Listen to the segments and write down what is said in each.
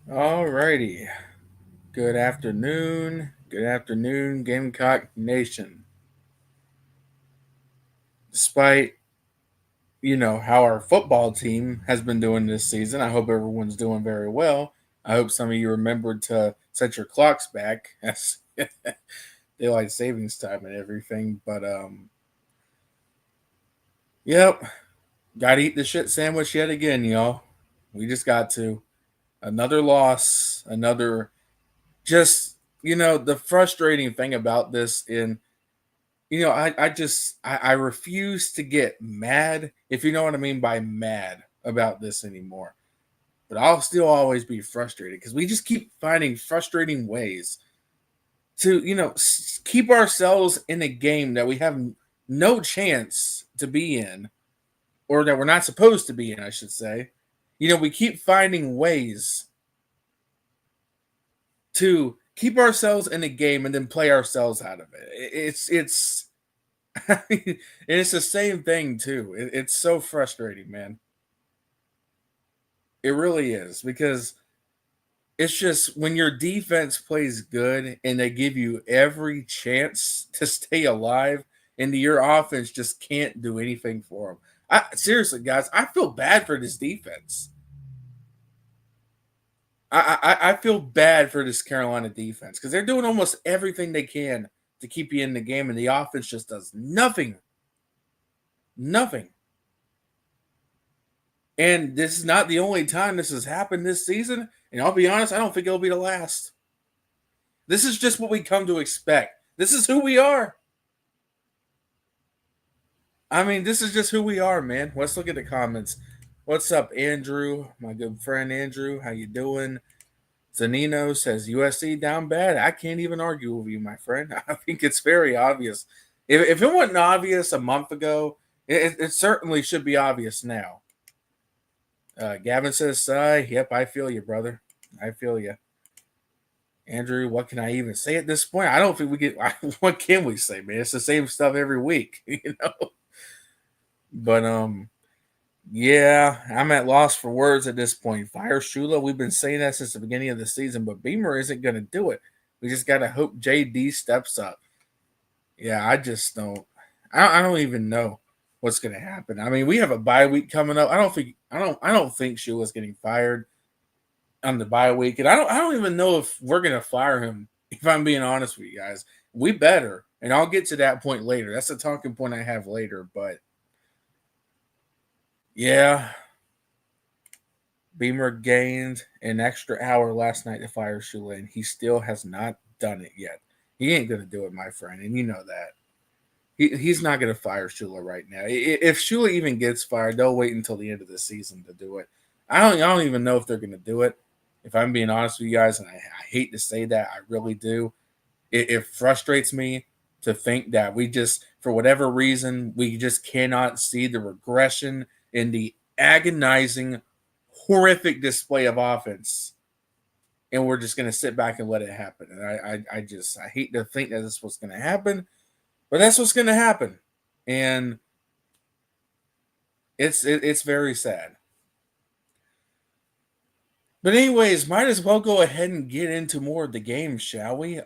Alrighty. Good afternoon. Good afternoon, Gamecock Nation. Despite, how our football team has been doing this season, I hope everyone's doing very well. I hope some of you remembered to set your clocks back as daylight savings time and everything. But yep, gotta eat the shit sandwich yet again, y'all. We just got to. Another loss, another just the frustrating thing about this in I refuse to get mad, if you know what I mean by mad, about this anymore. But I'll still always be frustrated because we just keep finding frustrating ways to keep ourselves in a game that we have no chance to be in, or that we're not supposed to be in, I should say. We keep finding ways to keep ourselves in a game and then play ourselves out of it. It's it's the same thing too. It's so frustrating, man. It really is, because it's just when your defense plays good and they give you every chance to stay alive, and your offense just can't do anything for them. Seriously, guys, I feel bad for this defense. I feel bad for this Carolina defense because they're doing almost everything they can to keep you in the game, and the offense just does nothing. Nothing. And this is not the only time this has happened this season. And I'll be honest, I don't think it'll be the last. This is just what we come to expect. This is who we are. I mean, this is just who we are, man. Let's look at the comments. What's up, Andrew? My good friend Andrew. How you doing? Zanino says USC down bad. I can't even argue with you, my friend. I think it's very obvious. If it wasn't obvious a month ago, it certainly should be obvious now. Gavin says, yep, I feel you, brother. I feel you. Andrew, what can I even say at this point? I don't think we get. What can we say, man? It's the same stuff every week, But yeah, I'm at loss for words at this point. Fire Shula. We've been saying that since the beginning of the season, but Beamer isn't going to do it. We just got to hope JD steps up. Yeah, I just don't. I don't even know what's going to happen. I mean, we have a bye week coming up. I don't think Shula's getting fired on the bye week, and I don't even know if we're gonna fire him. If I'm being honest with you guys, we better, and I'll get to that point later. That's a talking point I have later. But yeah, Beamer gained an extra hour last night to fire Shula, and he still has not done it yet. He ain't gonna do it, my friend, and you know that. He's not gonna fire Shula right now. If Shula even gets fired, they'll wait until the end of the season to do it. I don't even know if they're gonna do it. If I'm being honest with you guys, and I hate to say that, I really do. It frustrates me to think that we just, for whatever reason, we just cannot see the regression in the agonizing, horrific display of offense, and we're just going to sit back and let it happen. And I hate to think that this was going to happen, but that's what's going to happen, and it's very sad. But anyways, might as well go ahead and get into more of the game, shall we?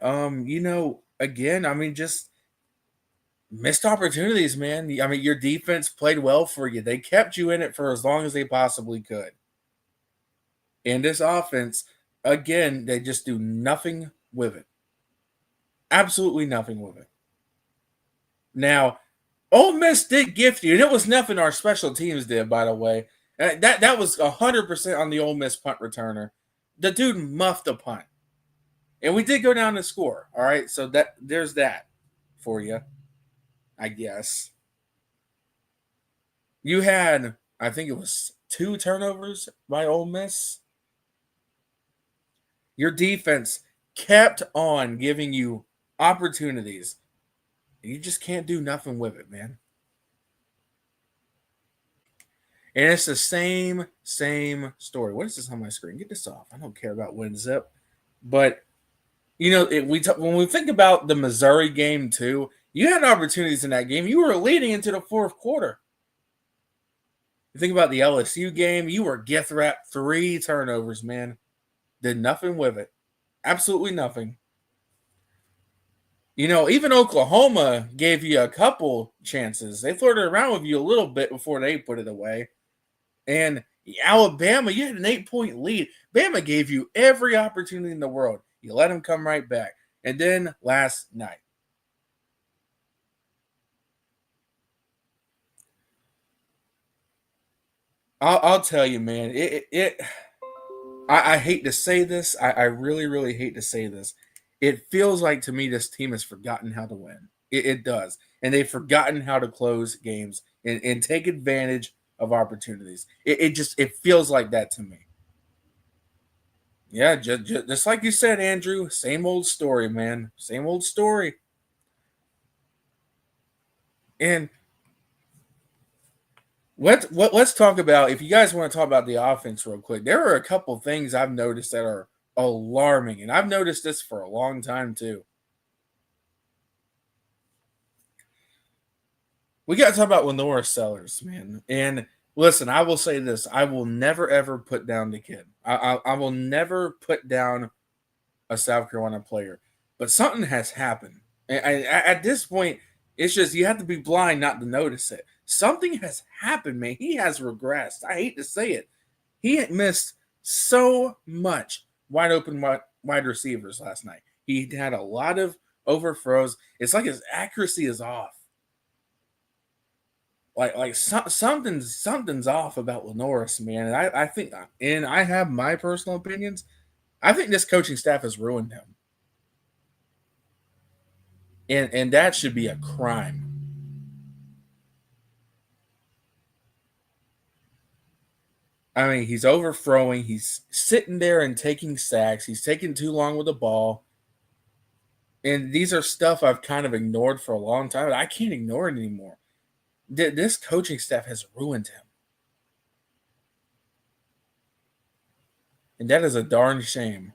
Again, I mean, just missed opportunities, man. I mean, your defense played well for you. They kept you in it for as long as they possibly could. And this offense, again, they just do nothing with it. Absolutely nothing with it. Now, Ole Miss did gift you, and it was nothing our special teams did, by the way. That was 100% on the Ole Miss punt returner. The dude muffed a punt. And we did go down to score. All right. So there's that for you, I guess. You had, I think it was 2 turnovers by Ole Miss. Your defense kept on giving you opportunities. You just can't do nothing with it, man. And it's the same story. What is this on my screen? Get this off. I don't care about win zip. But when we think about the Missouri game too, you had opportunities in that game. You were leading into the fourth quarter. You think about the LSU game, you were gift wrapped 3 turnovers, man. Did nothing with it. Absolutely nothing. Even Oklahoma gave you a couple chances. They flirted around with you a little bit before they put it away. And Alabama, you had an 8-point lead. Bama gave you every opportunity in the world. You let them come right back. And then last night, I'll tell you, man. I hate to say this. I really, really hate to say this. It feels like to me this team has forgotten how to win. It does, and they've forgotten how to close games and take advantage of opportunities. It feels like that to me. Yeah, just like you said, Andrew. Same old story, man. Same old story. And let's talk about, if you guys want to talk about the offense real quick. There are a couple things I've noticed that are alarming, and I've noticed this for a long time too. We got to talk about Lenora Sellers, man. And listen, I will say this: I will never ever put down the kid. I will never put down a South Carolina player, but something has happened. And at this point, it's just you have to be blind not to notice it. Something has happened, man. He has regressed. I hate to say it. He had missed so much wide open wide receivers last night. He had a lot of overthrows. It's like his accuracy is off. Something's off about Lenoris, man. And I think, and I have my personal opinions. I think this coaching staff has ruined him, and that should be a crime. I mean, he's overthrowing. He's sitting there and taking sacks. He's taking too long with the ball. And these are stuff I've kind of ignored for a long time. I can't ignore it anymore. This coaching staff has ruined him. And that is a darn shame.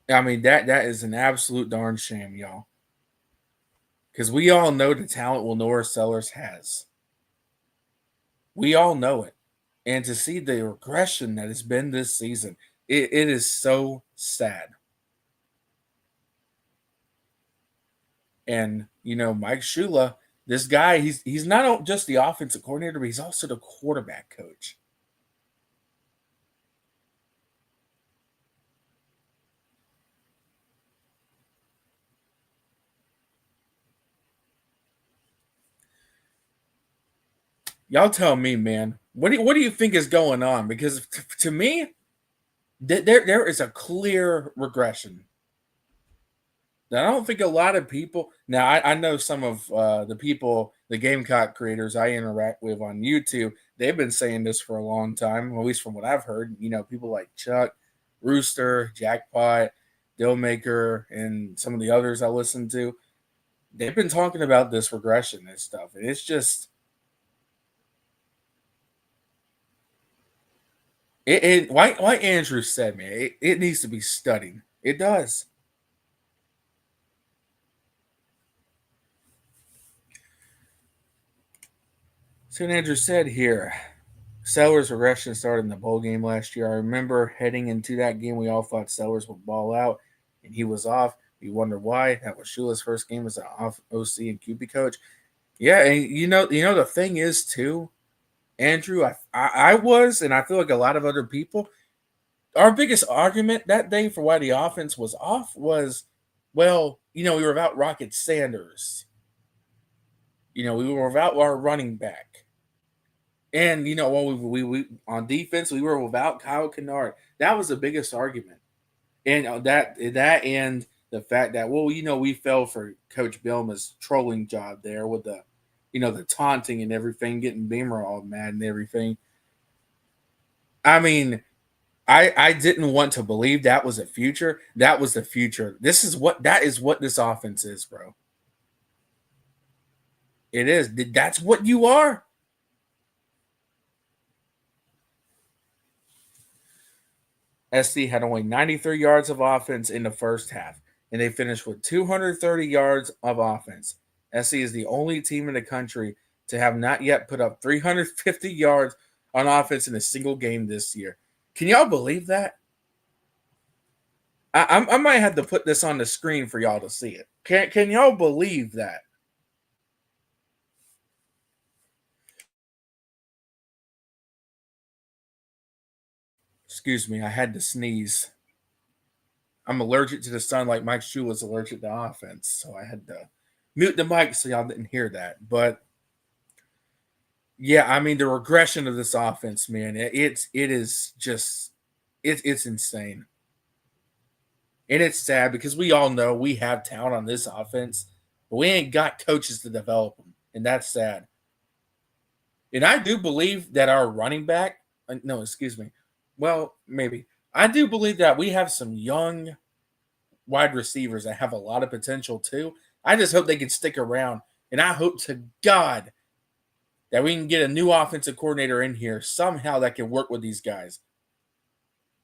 I mean, that is an absolute darn shame, y'all. Because we all know the talent Lenora Sellers has. We all know it. And to see the regression that has been this season, it is so sad. And Mike Shula, this guy, he's not just the offensive coordinator, but he's also the quarterback coach. Y'all tell me, man. What do you think is going on? Because to me, there is a clear regression. Now, I don't think a lot of people. Now, I know some of the people, the Gamecock creators I interact with on YouTube. They've been saying this for a long time, at least from what I've heard. People like Chuck, Rooster, Jackpot, Dillmaker, and some of the others I listen to. They've been talking about this regression and stuff, and it's just like Andrew said, man, it needs to be studied. It does. So Andrew said here, Sellers' regression started in the bowl game last year. I remember heading into that game, we all thought Sellers would ball out, and he was off. We wondered why. That was Shula's first game as an off OC and QB coach. Yeah, and the thing is too, Andrew, I was, and I feel like a lot of other people, our biggest argument that day for why the offense was off was, well, we were without Rocket Sanders. We were without our running back. And well, we on defense we were without Kyle Kennard. That was the biggest argument, and that and the fact that we fell for Coach Bielma's trolling job there with the taunting and everything, getting Beamer all mad and everything. I mean, I didn't want to believe that was a future. That was the future. That is what this offense is, bro. It is. That's what you are. SC had only 93 yards of offense in the first half, and they finished with 230 yards of offense. SC is the only team in the country to have not yet put up 350 yards on offense in a single game this year. Can y'all believe that? I might have to put this on the screen for y'all to see it. Can y'all believe that? Excuse me, I had to sneeze. I'm allergic to the sun like Mike Shula is allergic to offense, so I had to mute the mic so y'all didn't hear that. But yeah, I mean the regression of this offense, man, it's insane. And it's sad because we all know we have talent on this offense, but we ain't got coaches to develop them, and that's sad. And I do believe that our running back, no, excuse me, well, maybe. I do believe that we have some young wide receivers that have a lot of potential too. I just hope they can stick around, and I hope to God that we can get a new offensive coordinator in here somehow that can work with these guys.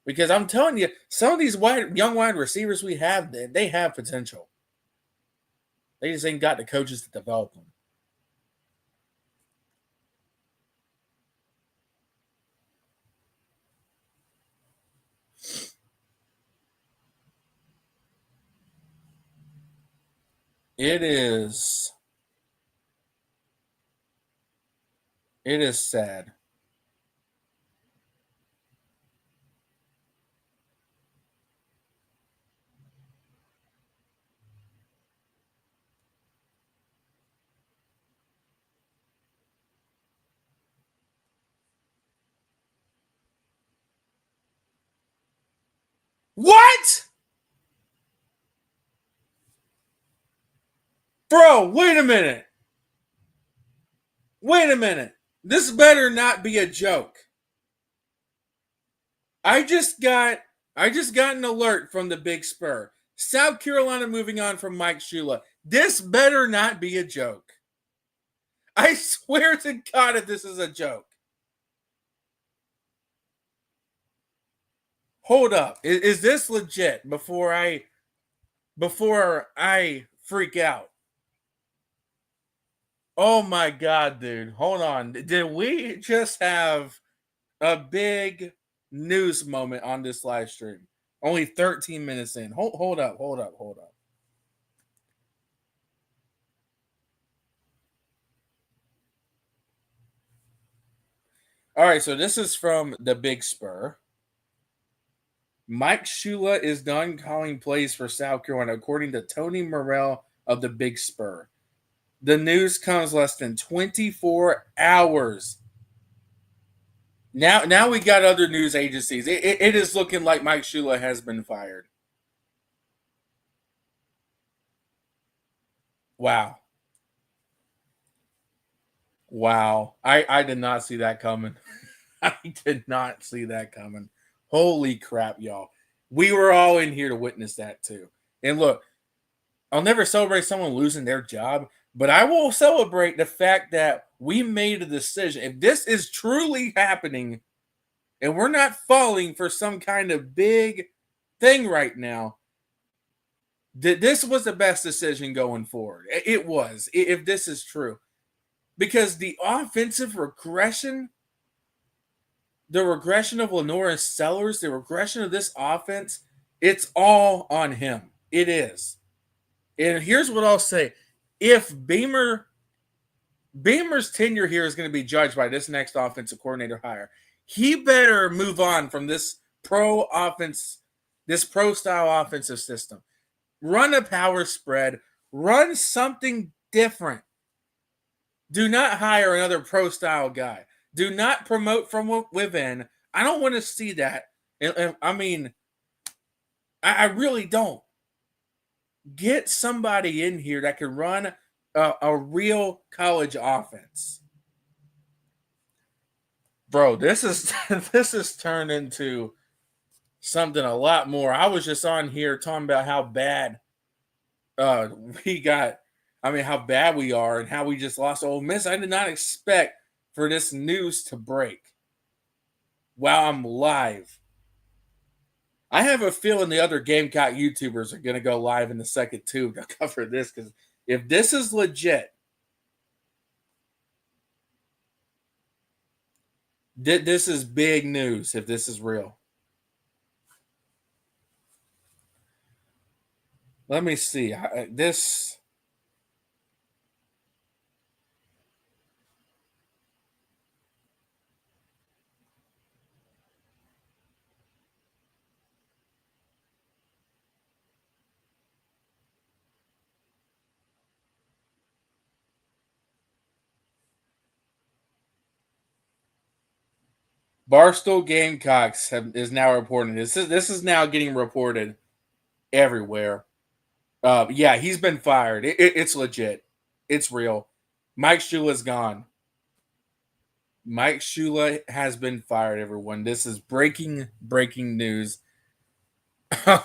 Because I'm telling you, some of these young wide receivers we have, they have potential. They just ain't got the coaches to develop them. It is. It is sad. What? Bro, wait a minute. Wait a minute. This better not be a joke. I just got an alert from the Big Spur. South Carolina moving on from Mike Shula. This better not be a joke. I swear to God if this is a joke. Hold up. Is this legit before I freak out? Oh my God, dude. Hold on. Did we just have a big news moment on this live stream? Only 13 minutes in. Hold up. All right, so this is from the Big Spur. Mike Shula is done calling plays for South Carolina, according to Tony Morrell of the Big Spur. The news comes less than 24 hours. Now we got other news agencies. It is looking like Mike Shula has been fired. Wow. I did not see that coming. I did not see that coming. Holy crap, y'all. We were all in here to witness that too. And look, I'll never celebrate someone losing their job, but I will celebrate the fact that we made a decision. If this is truly happening and we're not falling for some kind of big thing right now, this was the best decision going forward. It was, if this is true. Because the offensive regression, the regression of Lenora Sellers, the regression of this offense, it's all on him. It is. And here's what I'll say. If Beamer's tenure here is going to be judged by this next offensive coordinator hire, he better move on from this pro style offensive system. Run a power spread. Run something different. Do not hire another pro style guy. Do not promote from within. I don't want to see that. I mean, I really don't. Get somebody in here that can run a real college offense. Bro, this is turned into something a lot more. I was just on here talking about how bad we got. I mean, how bad we are and how we just lost Ole Miss. I did not expect for this news to break while I'm live. I have a feeling the other Gamecock YouTubers are going to go live in the second too to cover this, because if this is legit, This is big news if this is real. Let me see. This Barstool Gamecocks is now reporting this is now getting reported everywhere. Yeah, he's been fired. It's legit. It's real. Mike Shula's gone. Mike Shula has been fired. Everyone, this is breaking news.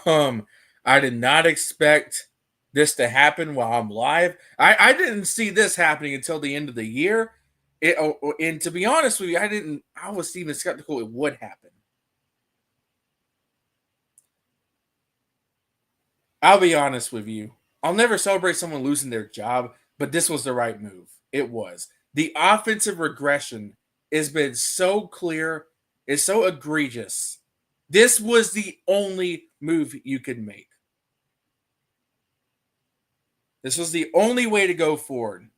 um, I did not expect this to happen while I'm live. I didn't see this happening until the end of the year. And to be honest with you, I was even skeptical it would happen. I'll be honest with you. I'll never celebrate someone losing their job, but this was the right move. It was. The offensive regression has been so clear, it's so egregious. This was the only move you could make. This was the only way to go forward.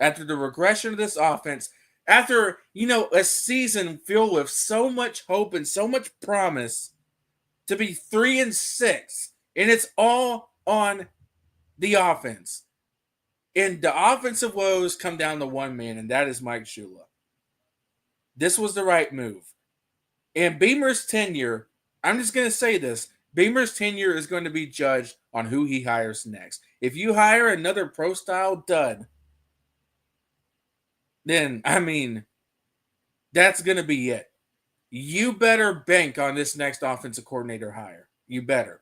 After the regression of this offense, after, a season filled with so much hope and so much promise, to be 3-6, and it's all on the offense. And the offensive woes come down to one man, and that is Mike Shula. This was the right move. And Beamer's tenure, I'm just going to say this, Beamer's tenure is going to be judged on who he hires next. If you hire another pro-style dud, then, that's going to be it. You better bank on this next offensive coordinator hire. You better.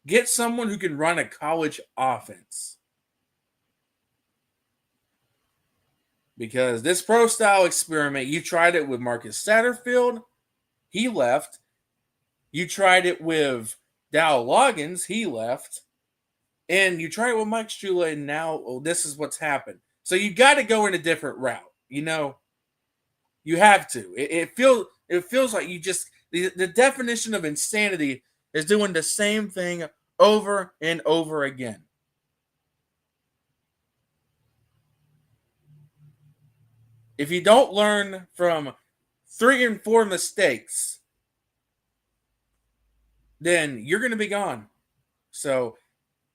Get someone who can run a college offense. Because this pro-style experiment, you tried it with Marcus Satterfield. He left. You tried it with Dow Loggins. He left. And you tried it with Mike Shula, and now this is what's happened. So you got to go in a different route. You have to. It feels like you just the definition of insanity is doing the same thing over and over again. If you don't learn from 3 and 4 mistakes, then you're going to be gone. So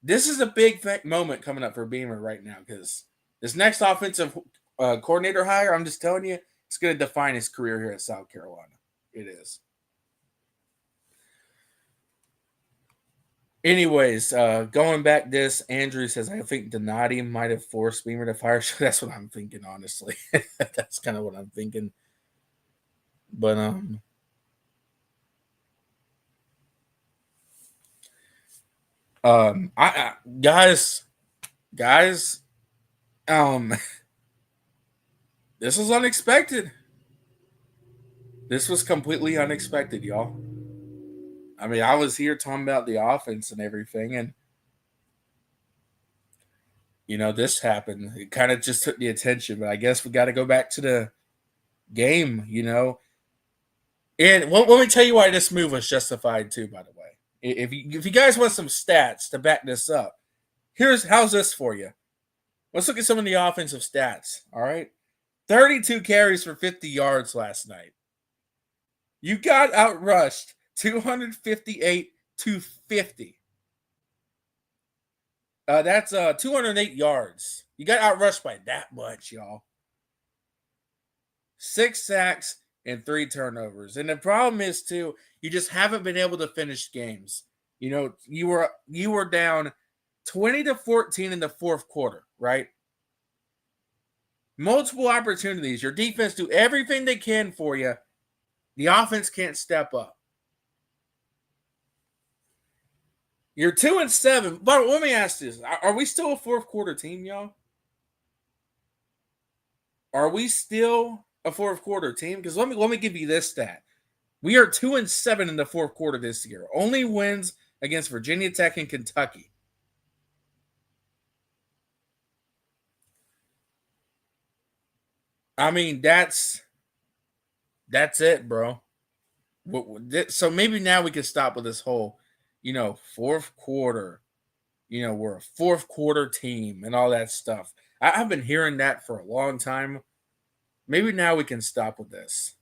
this is a big moment coming up for Beamer right now, because this next offensive coordinator hire, I'm just telling you, it's going to define his career here at South Carolina. It is. Anyways, going back this, Andrew says, I think Donati might have forced Beamer to fire. That's what I'm thinking, honestly. That's kind of what I'm thinking. But guys, this was unexpected. This was completely unexpected, y'all. I was here talking about the offense and everything, and this happened. It kind of just took the attention, but I guess we got to go back to the game, And let me tell you why this move was justified too. By the way, if you guys want some stats to back this up, how's this for you? Let's look at some of the offensive stats. All right, 32 carries for 50 yards last night. You got outrushed 258 to 50. That's 208 yards. You got outrushed by that much, y'all. 6 sacks and 3 turnovers. And the problem is too, you just haven't been able to finish games. You were down 20-14 in the fourth quarter, right? Multiple opportunities. Your defense do everything they can for you. The offense can't step up. You're 2-7. But let me ask this. Are we still a fourth quarter team, y'all? Are we still a fourth quarter team? Because let me give you this stat. We are 2-7 in the fourth quarter this year. Only wins against Virginia Tech and Kentucky. That's That's it, bro. So maybe now we can stop with this whole, fourth quarter. We're a fourth quarter team and all that stuff. I've been hearing that for a long time. Maybe now we can stop with this.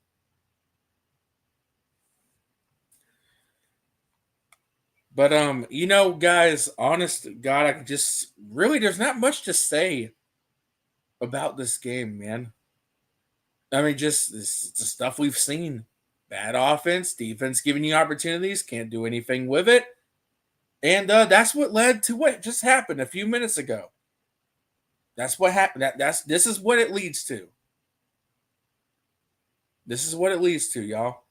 But guys, honest to God, I just really there's not much to say about this game, man. I mean, just the stuff we've seen. Bad offense, defense giving you opportunities, can't do anything with it. And that's what led to what just happened a few minutes ago. That's what happened. This is what it leads to. This is what it leads to, y'all.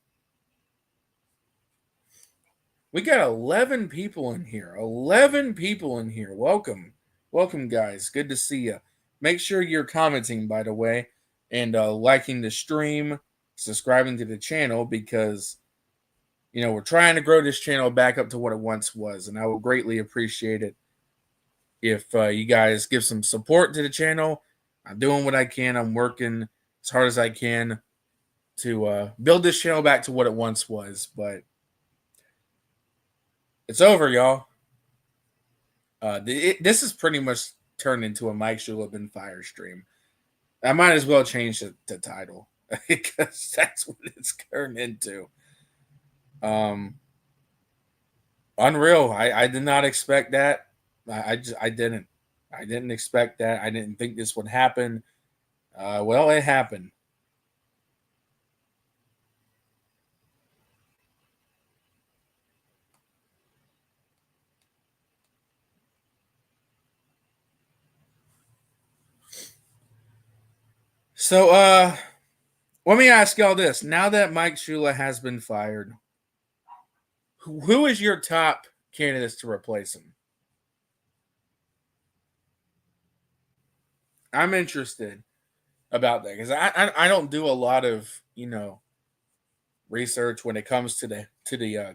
We got 11 people in here. 11 people in here. Welcome. Welcome, guys. Good to see you. Make sure you're commenting, by the way, and liking the stream, subscribing to the channel, because, we're trying to grow this channel back up to what it once was, and I would greatly appreciate it if you guys give some support to the channel. I'm doing what I can. I'm working as hard as I can to build this channel back to what it once was, but it's over, y'all. This is pretty much turned into a Mike Shula been fire stream. I might as well change the title because that's what it's turned into. Unreal. I did not expect that. I didn't expect that. I didn't think this would happen. Well, it happened. So, let me ask y'all this. Now that Mike Shula has been fired, who is your top candidates to replace him? I'm interested about that because I don't do a lot of research when it comes to the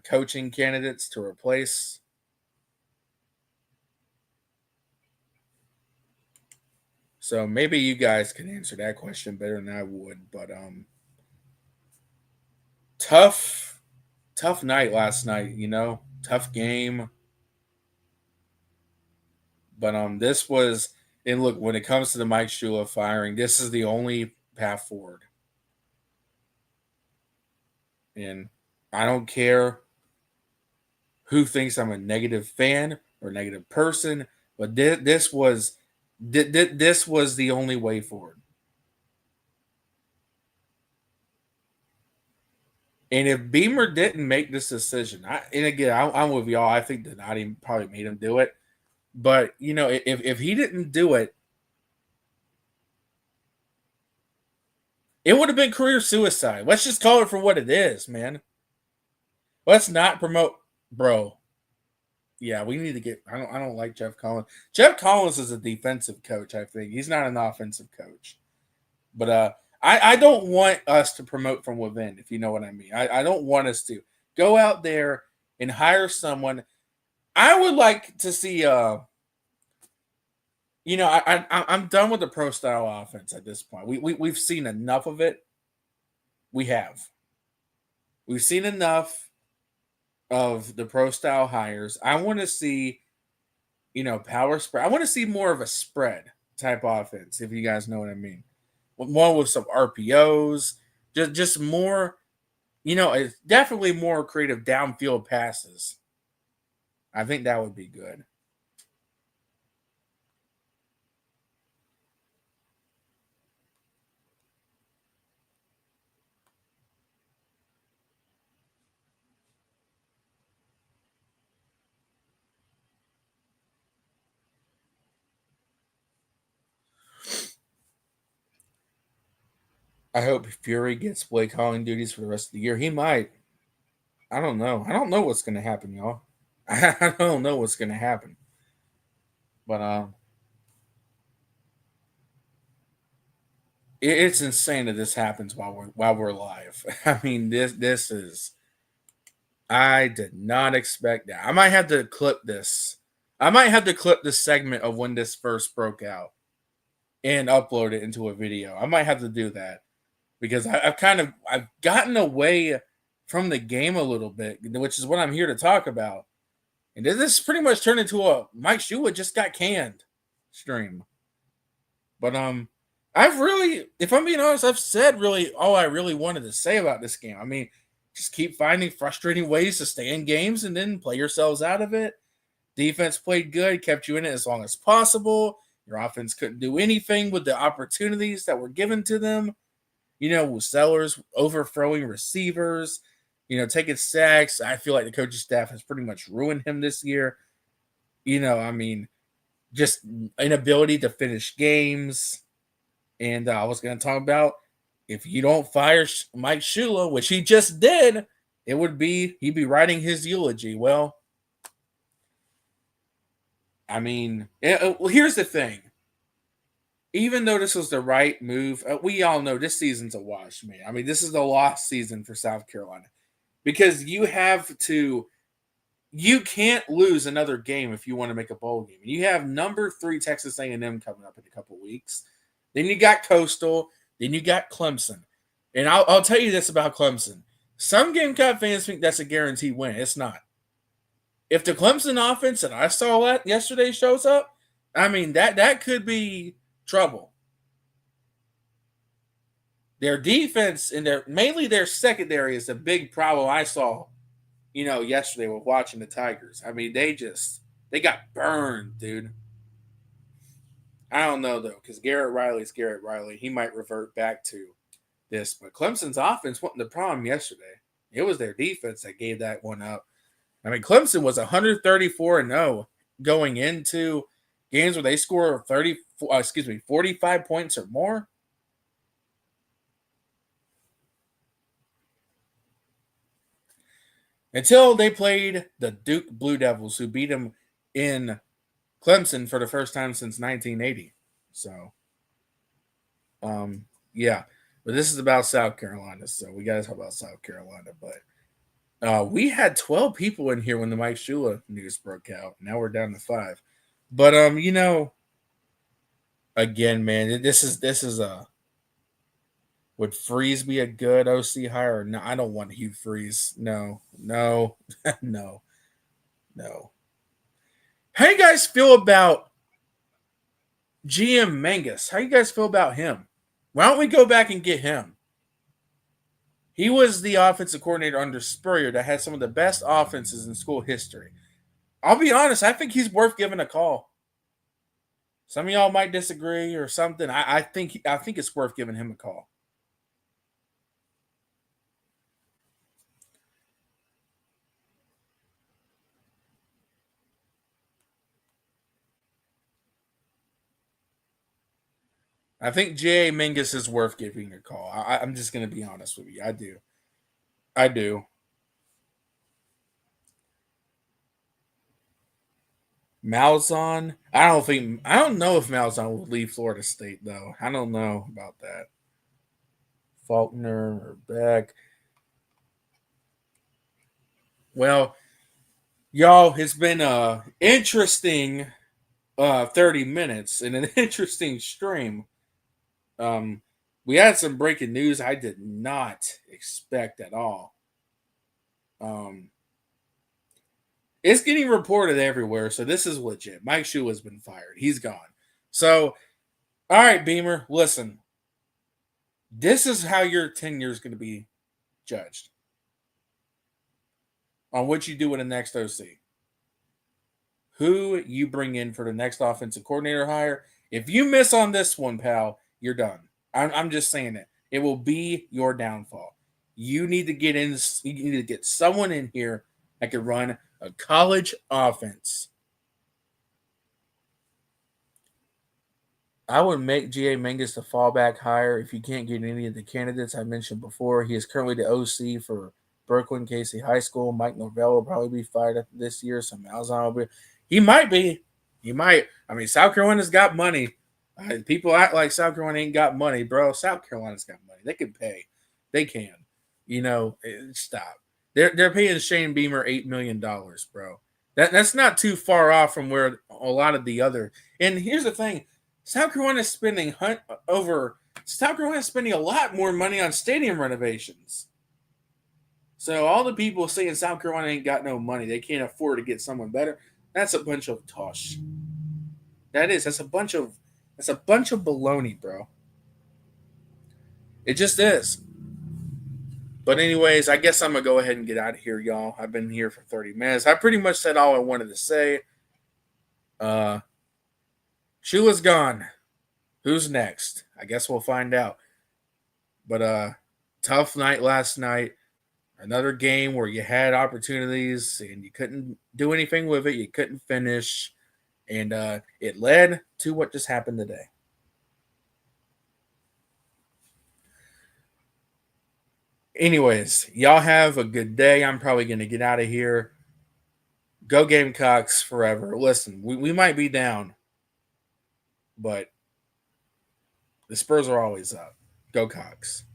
coaching candidates to replace. So maybe you guys can answer that question better than I would. But tough night last night. Tough game. But this was, and look, when it comes to the Mike Shula firing, this is the only path forward. And I don't care who thinks I'm a negative fan or negative person, but this was the only way forward. And if Beamer didn't make this decision, I'm with y'all. I think Donati probably made him do it. But if he didn't do it, it would have been career suicide. Let's just call it for what it is, man. Let's not promote, bro. Yeah, we need to get. I don't like Jeff Collins. Jeff Collins is a defensive coach. I think he's not an offensive coach. But I don't want us to promote from within, if you know what I mean. I don't want us to go out there and hire someone. I would like to see. I'm done with the pro style offense at this point. We've seen enough of it. We have. We've seen enough of the pro style hires. I want to see, power spread. I want to see more of a spread type offense, if you guys know what I mean. More with some RPOs, just more, it's definitely more creative downfield passes. I think that would be good. I hope Fury gets play calling duties for the rest of the year. He might. I don't know. I don't know what's going to happen, y'all. I don't know what's going to happen. But it's insane that this happens while we're live. I mean, this is. I did not expect that. I might have to clip this. I might have to clip this segment of when this first broke out and upload it into a video. I might have to do that because I've gotten away from the game a little bit, which is what I'm here to talk about. And this pretty much turned into a Mike Shula just got canned stream. But I've really, if I'm being honest, I've said really all I really wanted to say about this game. I mean, just keep finding frustrating ways to stay in games and then play yourselves out of it. Defense played good, kept you in it as long as possible. Your offense couldn't do anything with the opportunities that were given to them. With Sellers overthrowing receivers, taking sacks. I feel like the coaching staff has pretty much ruined him this year. I mean, just inability to finish games. And I was going to talk about if you don't fire Mike Shula, which he just did, he'd be writing his eulogy. Well, I mean, here's the thing. Even though this was the right move, we all know this season's a wash, man. I mean, this is the lost season for South Carolina because you can't lose another game if you want to make a bowl game. You have number 3 Texas A&M coming up in a couple weeks. Then you got Coastal. Then you got Clemson. And I'll tell you this about Clemson. Some Gamecock fans think that's a guaranteed win. It's not. If the Clemson offense that I saw that yesterday shows up, I mean, that could be trouble. Their defense and mainly their secondary is the big problem I saw, yesterday with watching the Tigers. I mean, they got burned, dude. I don't know though, because Garrett Riley's Garrett Riley. He might revert back to this, but Clemson's offense wasn't the problem yesterday. It was their defense that gave that one up. I mean, Clemson was 134-0 going into games where they score 45 points or more. Until they played the Duke Blue Devils, who beat them in Clemson for the first time since 1980. So, yeah. But this is about South Carolina, so we got to talk about South Carolina. But we had 12 people in here when the Mike Shula news broke out. Now we're down to 5. But again, man, this is a would Freeze be a good OC hire? No, I don't want Hugh Freeze. No. no. How you guys feel about GM Mangus? How you guys feel about him? Why don't we go back and get him? He was the offensive coordinator under Spurrier that had some of the best offenses in school history. I'll be honest, I think he's worth giving a call. Some of y'all might disagree or something. I think it's worth giving him a call. I think J.A. Mingus is worth giving a call. I'm just going to be honest with you. I do. Malzahn. I don't know if Malzahn will leave Florida State though. I don't know about that. Faulkner or Beck. Well, y'all, it's been a interesting 30 minutes and an interesting stream. We had some breaking news I did not expect at all. It's getting reported everywhere, so this is legit. Mike Shula has been fired. He's gone. So, all right, Beamer, listen. This is how your tenure is going to be judged on what you do with the next OC. Who you bring in for the next offensive coordinator hire. If you miss on this one, pal, you're done. I'm just saying it. It will be your downfall. You need to get in. You need to get someone in here that can run a college offense. I would make G.A. Mangus the fallback hire if you can't get any of the candidates I mentioned before. He is currently the OC for Brooklyn Casey High School. Mike Norvell will probably be fired after this year. So Malzahn will be. He might be. He might. I mean, South Carolina's got money. People act like South Carolina ain't got money, bro. South Carolina's got money. They can pay. They can. Stop. They're paying Shane Beamer $8 million, bro. That's not too far off from where a lot of the other. And here's the thing: South Carolina's spending over South Carolina's spending a lot more money on stadium renovations. So all the people saying South Carolina ain't got no money, they can't afford to get someone better. That's a bunch of tosh. That is. That's a bunch of baloney, bro. It just is. But anyways, I guess I'm gonna go ahead and get out of here, y'all. I've been here for 30 minutes. I pretty much said all I wanted to say. Uh Shula's gone. Who's next? I guess we'll find out. But tough night last night. Another game where you had opportunities and you couldn't do anything with it. You couldn't finish. And it led to what just happened today. Anyways, y'all have a good day. I'm probably going to get out of here. Go Gamecocks forever. Listen, we might be down, but the Spurs are always up. Go Cox.